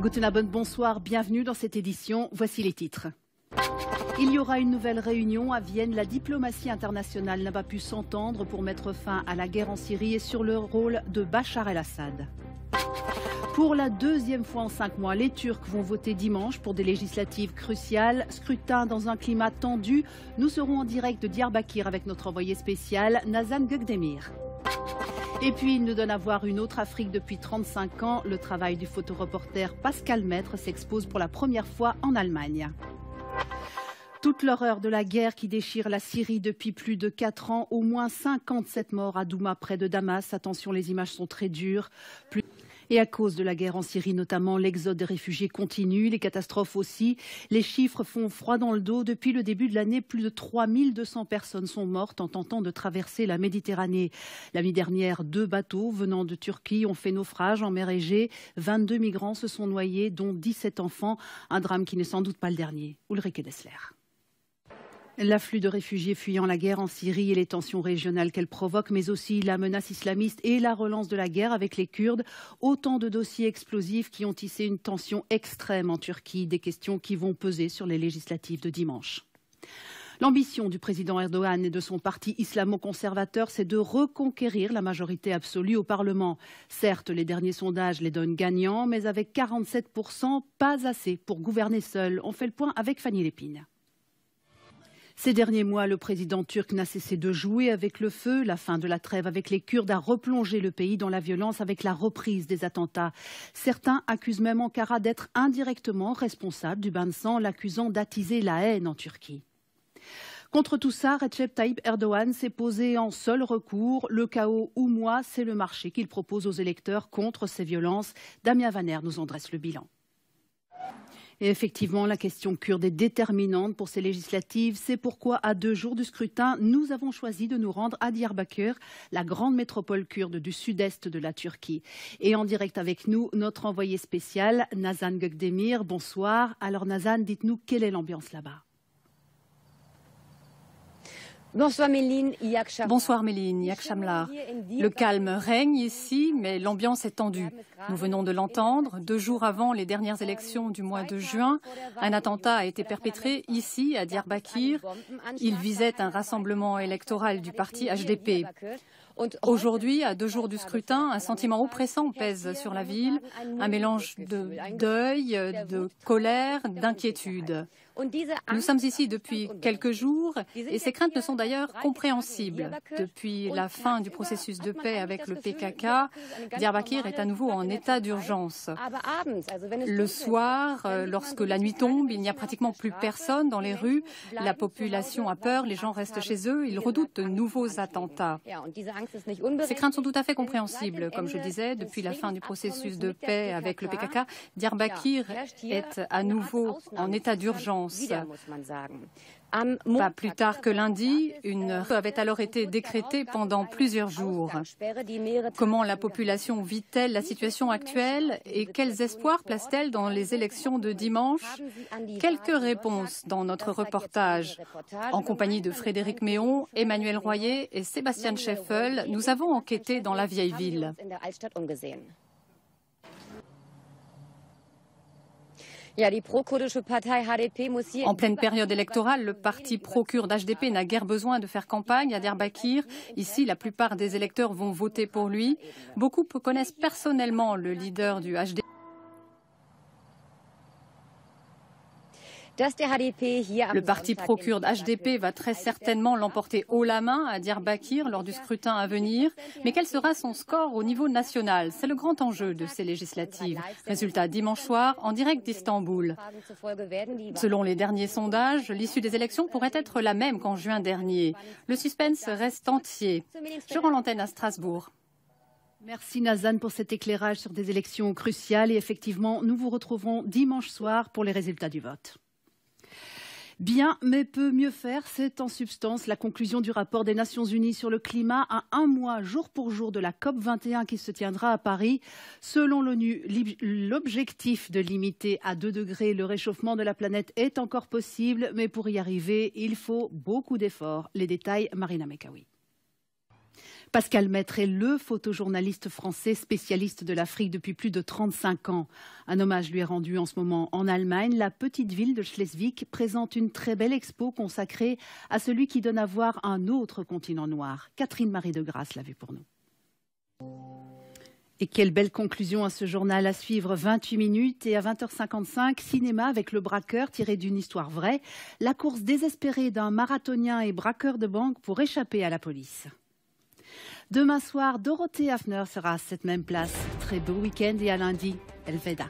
Guten Abend, bonsoir, bienvenue dans cette édition. Voici les titres. Il y aura une nouvelle réunion à Vienne. La diplomatie internationale n'a pas pu s'entendre pour mettre fin à la guerre en Syrie et sur le rôle de Bachar el-Assad. Pour la deuxième fois en 5 mois, les Turcs vont voter dimanche pour des législatives cruciales. Scrutin dans un climat tendu. Nous serons en direct de Diyarbakir avec notre envoyé spécial, Nazan Gökdemir. Et puis, il nous donne à voir une autre Afrique depuis 35 ans. Le travail du photoreporter Pascal Maître s'expose pour la première fois en Allemagne. Toute l'horreur de la guerre qui déchire la Syrie depuis plus de 4 ans. Au moins 57 morts à Douma, près de Damas. Attention, les images sont très dures. Et à cause de la guerre en Syrie, notamment, l'exode des réfugiés continue, les catastrophes aussi. Les chiffres font froid dans le dos. Depuis le début de l'année, plus de 3200 personnes sont mortes en tentant de traverser la Méditerranée. L'année dernière, 2 bateaux venant de Turquie ont fait naufrage en mer Égée. 22 migrants se sont noyés, dont 17 enfants. Un drame qui n'est sans doute pas le dernier. Ulrike Dessler. L'afflux de réfugiés fuyant la guerre en Syrie et les tensions régionales qu'elle provoque, mais aussi la menace islamiste et la relance de la guerre avec les Kurdes. Autant de dossiers explosifs qui ont tissé une tension extrême en Turquie, des questions qui vont peser sur les législatives de dimanche. L'ambition du président Erdogan et de son parti islamo-conservateur, c'est de reconquérir la majorité absolue au Parlement. Certes, les derniers sondages les donnent gagnants, mais avec 47%, pas assez pour gouverner seul. On fait le point avec Fanny Lépine. Ces derniers mois, le président turc n'a cessé de jouer avec le feu. La fin de la trêve avec les Kurdes a replongé le pays dans la violence avec la reprise des attentats. Certains accusent même Ankara d'être indirectement responsable du bain de sang, l'accusant d'attiser la haine en Turquie. Contre tout ça, Recep Tayyip Erdogan s'est posé en seul recours. Le chaos ou moi, c'est le marché qu'il propose aux électeurs contre ces violences. Damien Vanner nous en dresse le bilan. Et effectivement, la question kurde est déterminante pour ces législatives. C'est pourquoi, à 2 jours du scrutin, nous avons choisi de nous rendre à Diyarbakir, la grande métropole kurde du sud-est de la Turquie. Et en direct avec nous, notre envoyé spécial, Nazan Gökdemir. Bonsoir. Alors Nazan, dites-nous, quelle est l'ambiance là-bas ? Bonsoir Méline, Yak Shamlar. Le calme règne ici, mais l'ambiance est tendue. Nous venons de l'entendre, 2 jours avant les dernières élections du mois de juin, un attentat a été perpétré ici, à Diyarbakir. Il visait un rassemblement électoral du parti HDP. Aujourd'hui, à 2 jours du scrutin, un sentiment oppressant pèse sur la ville, un mélange de deuil, de colère, d'inquiétude. Nous sommes ici depuis quelques jours et ces craintes ne sont d'ailleurs compréhensibles. Depuis la fin du processus de paix avec le PKK, Diyarbakir est à nouveau en état d'urgence. Le soir, lorsque la nuit tombe, il n'y a pratiquement plus personne dans les rues. La population a peur, les gens restent chez eux, ils redoutent de nouveaux attentats. Ces craintes sont tout à fait compréhensibles. Comme je disais, depuis la fin du processus de paix avec le PKK, Diyarbakir est à nouveau en état d'urgence. Pas plus tard que lundi, une feu avait alors été décrétée pendant plusieurs jours. Comment la population vit-elle la situation actuelle et quels espoirs place-t-elle dans les élections de dimanche? Quelques réponses dans notre reportage. En compagnie de Frédéric Méon, Emmanuel Royer et Sébastien Scheffel, nous avons enquêté dans la vieille ville. En pleine période électorale, le parti pro-kurde HDP n'a guère besoin de faire campagne à Diyarbakir. Ici, la plupart des électeurs vont voter pour lui. Beaucoup connaissent personnellement le leader du HDP. Le parti pro-kurde HDP va très certainement l'emporter haut la main à Diyarbakir lors du scrutin à venir. Mais quel sera son score au niveau national? C'est le grand enjeu de ces législatives. Résultat dimanche soir en direct d'Istanbul. Selon les derniers sondages, l'issue des élections pourrait être la même qu'en juin dernier. Le suspense reste entier. Je rends l'antenne à Strasbourg. Merci Nazan pour cet éclairage sur des élections cruciales. Et effectivement, nous vous retrouverons dimanche soir pour les résultats du vote. Bien, mais peut mieux faire, c'est en substance la conclusion du rapport des Nations Unies sur le climat à 1 mois, jour pour jour, de la COP21 qui se tiendra à Paris. Selon l'ONU, l'objectif de limiter à 2 degrés le réchauffement de la planète est encore possible, mais pour y arriver, il faut beaucoup d'efforts. Les détails, Marina Mekawi. Pascal Maître est le photojournaliste français spécialiste de l'Afrique depuis plus de 35 ans. Un hommage lui est rendu en ce moment en Allemagne. La petite ville de Schleswig présente une très belle expo consacrée à celui qui donne à voir un autre continent noir. Catherine Marie de Grasse l'a vu pour nous. Et quelle belle conclusion à ce journal à suivre, 28 minutes et à 20h55, cinéma avec Le Braqueur tiré d'une histoire vraie, la course désespérée d'un marathonien et braqueur de banque pour échapper à la police. Demain soir, Dorothée Hafner sera à cette même place. Très beau week-end et à lundi. Elveda.